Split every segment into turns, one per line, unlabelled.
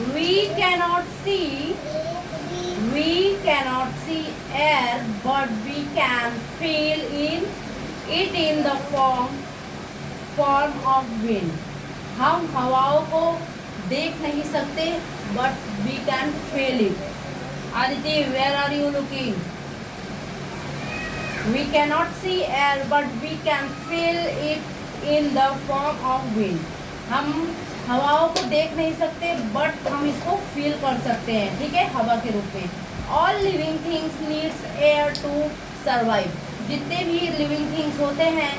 We cannot see air, but we can feel it in the form of wind. हम हवाओं को देख नहीं सकते, but we can feel it. Aditi, where are you looking? We cannot see air, but we can feel it in the form of wind. हम हवाओं को देख नहीं सकते, बट हम इसको फील कर सकते हैं, ठीक है, हवा के रूप में. All living things needs air to survive. जितने भी लिविंग थिंग्स होते हैं,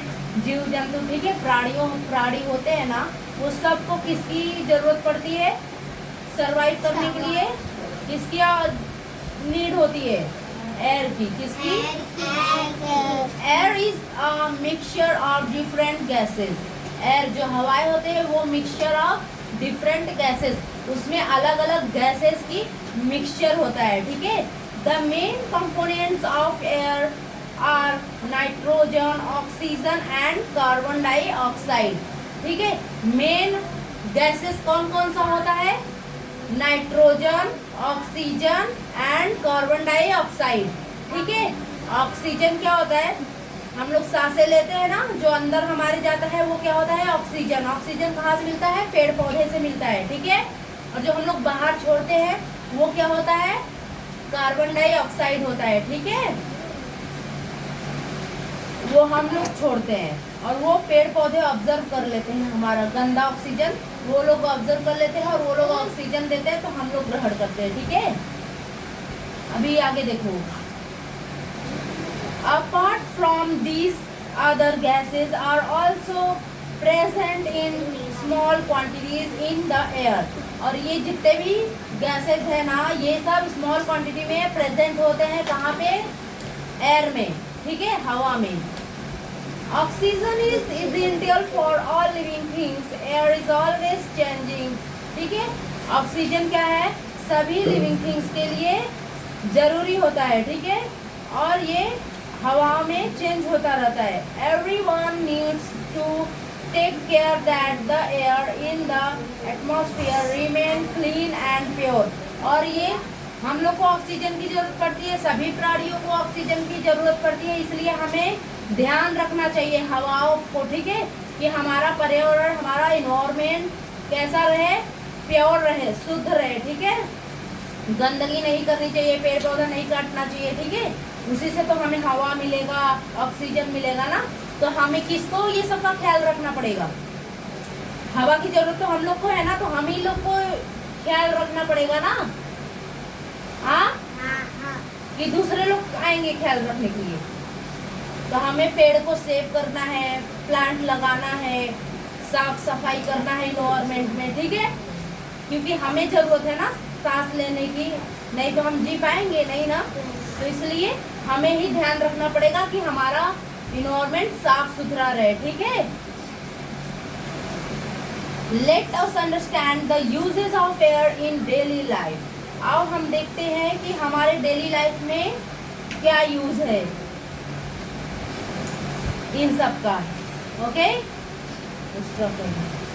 जीव जंतु, ठीक है, प्राणी होते हैं ना, वो सबको किसकी जरूरत पड़ती है सर्वाइव करने के लिए? किसकी नीड होती है? एयर की. किसकी? Air is a mixture of different gases. Air जो हवाएं होते हैं वो मिक्सचर ऑफ डिफरेंट गैसेस, उसमें अलग अलग गैसेस की मिक्सचर होता है, ठीक है. The main components of air are nitrogen, oxygen and carbon dioxide. ठीक है, मेन गैसेस कौन कौन सा होता है? Nitrogen, oxygen and carbon dioxide. ठीक है, ऑक्सीजन क्या होता है? हम लोग सांसें लेते हैं ना, जो अंदर हमारे जाता है वो क्या होता है? ऑक्सीजन. ऑक्सीजन कहाँ से मिलता है? पेड़ पौधे से मिलता है, ठीक है. और जो हम लोग बाहर छोड़ते हैं वो क्या होता है? कार्बन डाइऑक्साइड होता है, ठीक है, वो हम लोग छोड़ते हैं. और वो पेड़ पौधे ऑब्जर्व कर लेते हैं, हमारा गंदा ऑक्सीजन वो लोग ऑब्जर्व कर लेते हैं, और वो लोग ऑक्सीजन देते हैं तो हम लोग ग्रहण करते हैं, ठीक है. अभी आगे देखो. Apart from these, other gases are also present in small quantities in the air. और ये जितने भी गैसेस है ना, ये सब स्मॉल क्वांटिटी में प्रेजेंट होते हैं. कहाँ पे? एयर में, ठीक है, हवा में. Oxygen is essential for all living things. Air is always changing. ठीक है, ऑक्सीजन क्या है? सभी लिविंग थिंग्स के लिए जरूरी होता है, ठीक है, और ये हवा में चेंज होता रहता है. Everyone needs to take care that the air in the atmosphere remain clean and pure. और ये हम लोग को ऑक्सीजन की जरूरत पड़ती है, सभी प्राणियों को ऑक्सीजन की जरूरत पड़ती है, इसलिए हमें ध्यान रखना चाहिए हवाओं को, ठीक है, कि हमारा पर्यावरण, हमारा इन्वायरमेंट कैसा रहे? प्योर रहे, शुद्ध रहे, ठीक है. गंदगी नहीं करनी चाहिए, पेड़ पौधा नहीं काटना चाहिए, ठीक है. उसी से तो हमें हवा मिलेगा, ऑक्सीजन मिलेगा ना. तो हमें किसको ये सब का ख्याल रखना पड़ेगा? हवा की जरूरत तो हम लोग को है ना, तो हम ही लोग को ख्याल रखना पड़ेगा ना. हाँ, कि दूसरे लोग आएंगे ख्याल रखने के लिए? तो हमें पेड़ को सेव करना है, प्लांट लगाना है, साफ सफाई करना है इन्वायरमेंट में, ठीक है, क्योंकि हमें जरूरत है ना सांस लेने की, नहीं तो हम जी पाएंगे नहीं ना. तो इसलिए हमें ही ध्यान रखना पड़ेगा कि हमारा इन्वायरमेंट साफ सुथरा रहे, ठीक है. Let us understand the uses of air in daily life. आओ हम देखते हैं कि हमारे डेली लाइफ में क्या यूज है इन सब का. ओके,